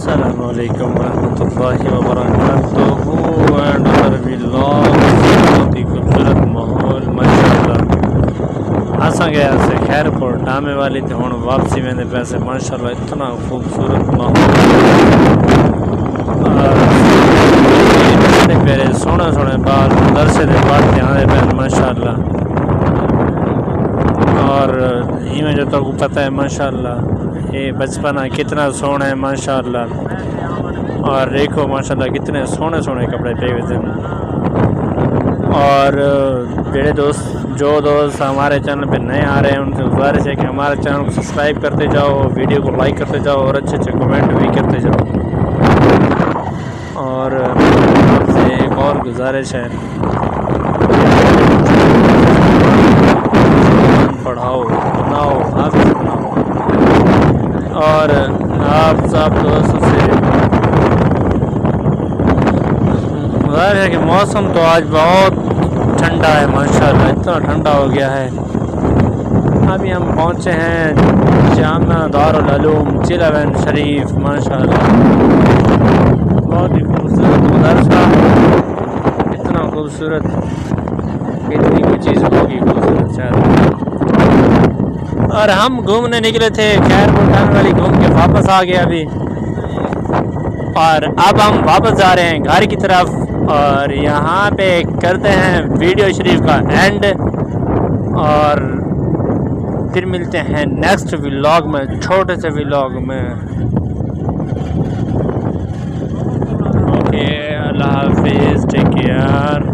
السلام علیکم ورحمۃ اللہ وبرکاتہ اینڈ ادر ولاگ بہت ہی خوبصورت ماحول ماشاءاللہ اساں گیا سے خیر پور ڈامے والی تے ہن واپسی ویندے پیسے ماشاءاللہ اتنا خوبصورت ماحول پیرے سونے سونے بال درسے دے پڑھتے آنے پہ ماشاءاللہ اور ہمیں جو تو کو پتہ ہے ماشاءاللہ یہ بچپنا کتنا سونا ہے ماشاءاللہ اور دیکھو ماشاءاللہ کتنے سونے سونے کپڑے پہ ہوئے تھے اور جڑے جو دوست ہمارے چینل پہ نئے آ رہے ہیں ان سے گزارش ہے کہ ہمارے چینل کو سبسکرائب کرتے جاؤ ویڈیو کو لائک کرتے جاؤ اور اچھے اچھے کمنٹ بھی کرتے جاؤ اور آپ سے ایک اور گزارش ہے پڑھاؤ بناؤ حافظ بناؤ اور آپ سب دوستوں سے ظاہر ہے کہ موسم تو آج بہت ٹھنڈا ہے ماشاءاللہ اتنا ٹھنڈا ہو گیا ہے ابھی ہم پہنچے ہیں جامعہ دارالعلوم چیلاوین شریف ماشاءاللہ بہت ہی خوبصورت مدرسہ اتنا خوبصورت کتنی کوئی چیز ہوگی خوبصورت شاید اور ہم گھومنے نکلے تھے خیر پور ڈامے والی گھوم کے واپس آ گئے ابھی اور اب ہم واپس جا رہے ہیں گھر کی طرف اور یہاں پہ کرتے ہیں ویڈیو شریف کا اینڈ اور پھر ملتے ہیں نیکسٹ ولاگ میں چھوٹے سے ولاگ میں اوکے اللہ حافظ ٹیک کیئر